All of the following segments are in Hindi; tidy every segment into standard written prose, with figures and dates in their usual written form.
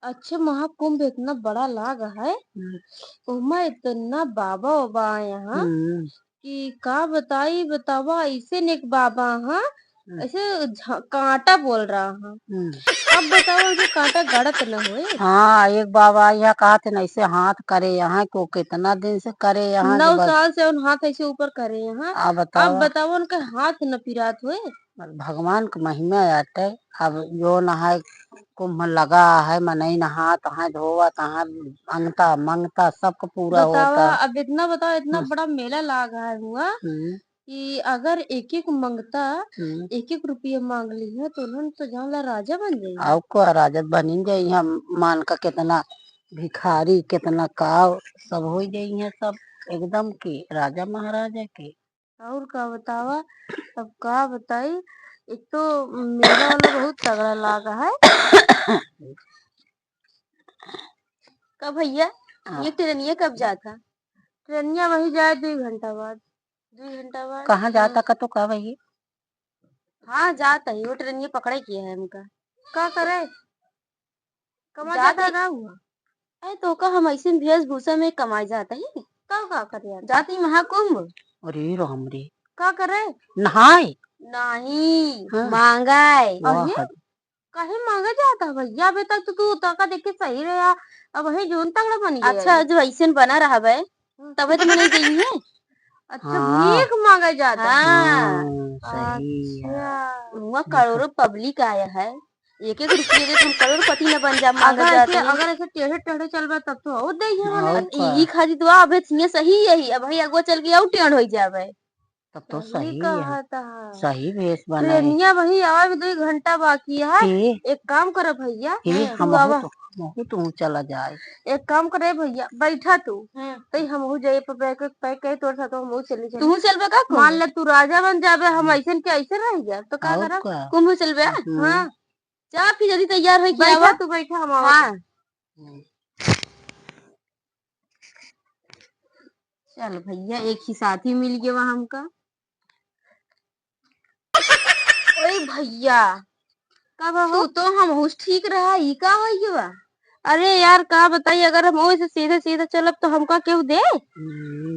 अच्छा महाकुंभ इतना बड़ा लागा है। हम्म। ओमा इतना बाबा बाबा आए यहाँ हम्म। कि का बताई बतावा ऐसे नेक बाबा हाँ हम्म। ऐसे कांटा बोल रहा हाँ। हम्म। अब बताओ कि कांटा गड़त न होए। हाँ, एक बाबा यह कहा थे न ऐसे हाथ करे यहाँ को कितना दिन से करे यहाँ के 9 साल से उन हाथ ऐसे ऊपर करे यहाँ। अब अब बतावा बताओ उनका हाथ न पिरात हुए। भगवान की महिमा आटे। अब जो नहाय कुंभ लगा है मनई नहा तहा धोवा तहा अंगता मंगता सबको पूरा बतावा होता। अब इतना बताओ इतना हम्म। बड़ा मेला लगा हुआ हम्म। कि अगर एक एक मंगता हम्म। एक एक रुपया मांग ली है तो उन्होंने तो जानला राजा बन जाइए। और को राजत बनी जाई हम मान का कितना भिखारी कितना काव सब हो जाई है सब एकदम की राजा महाराजा के। और का बतावा अब का बताई। एक तो मेला वाला बहुत तगड़ा लागा है। कब भैया ये ट्रेनिया कब जाता। ट्रेनिया वही जाए 2 घंटा बाद 2 घंटा बाद। कहाँ जाता का तो का भाई। हाँ जाता ही वो ट्रेनिया पकड़े किया है उनका। का करे कमा जाता ना हुआ। अरे तो का हम ऐसे वेशभूषा में कमाई जाता ही का करे जाती महाकुंभ। अरे राम रे का करे नहाए नहीं हाँ। मांगाए वाह कहे मांगा जाता भैया अभी तक तो तू तका देख के सही रहा। अब वही जोन तगड़ा बन गया। अच्छा जो ऐसे बना रहा है तबे तो मैंने गई है। अच्छा हाँ। भीख मांगा जाता है। हाँ सही है। अच्छा वहाँ करोड़ों पब्लिक आया है। एक एक रुपये दे तो हम करोड़पति न बन जा मांगा जाते हैं। अगर ऐसे टेढ़े टेढ़े चल बा तब तो और दे है और मने का ई खादी तो अबे ये सही यही अब भाई अगवा चल गया और टेढ़ हो जावे। तब तो सही सही है कहा था। सही भेष बनाए। ट्रेनिया वही आवा भी 2 घंटा बाकी है। हे एक काम करो भैया हे तू आवा हमहू तू चला जाए। एक काम करे भैया बैठा तू तो हम जाए पैक करे तोर साथ हम चली चली तू चलबे का मान ले तू राजा बन जाबे हम ऐसे के ऐसे रह जा तो का और करा का कुंभ चलबे। हाँ जा फिर जल्दी तैयार हो के आवा तू बैठा हम आवा। हाँ चल भैया एक ही साथी मिल गया वहाँ हमका। ओए भैया कब हो तो हम ठीक रहा ही का हो गया। अरे यार का बताइए अगर हम वैसे सीधे सीधे चलब तो हमका क्यों दे।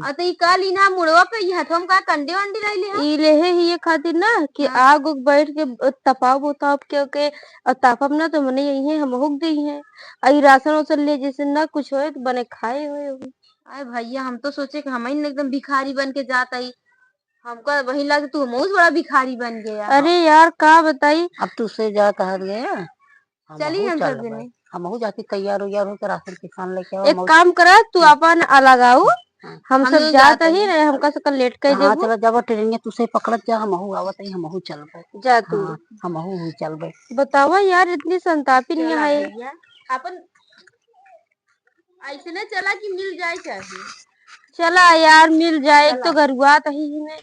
अत ई काली ना मुड़वा पे ही हम का कंडे वंडी ले ले ही ये खातिर ना कि आग उग बैठ के तपाव उताप के और तापब ना तो मने यही है हम हुक गई है। आई राशन वासन ले जैसे ना कुछ होए तो बने खाए होए। अरे भैया हम तो सोचे कि हम ही एकदम भिखारी बन के जाता ही हमको वही लगे तू बहुत बड़ा भिखारी बन गया। अरे यार का बताई अब तुझसे जा कहा गया चली हम सब चल जने हमहू जाती तैयार उयार होकर राशन किसान लेके आओ। एक काम करा तू अपन अलग आओ हम सब जात ही रहे हमका सकल लेट कर हाँ देबो। चलो जब ट्रेन तुझसे पकड़त जा हमहू आवत ही हमहू चलबे। जा तू हाँ हमहू चलबे। बतावा यार इतनी संतापी नहीं है अपन ऐसे न चला कि मिल जाए चाहिए। चला यार मिल जाए एक तो घरुआ ही में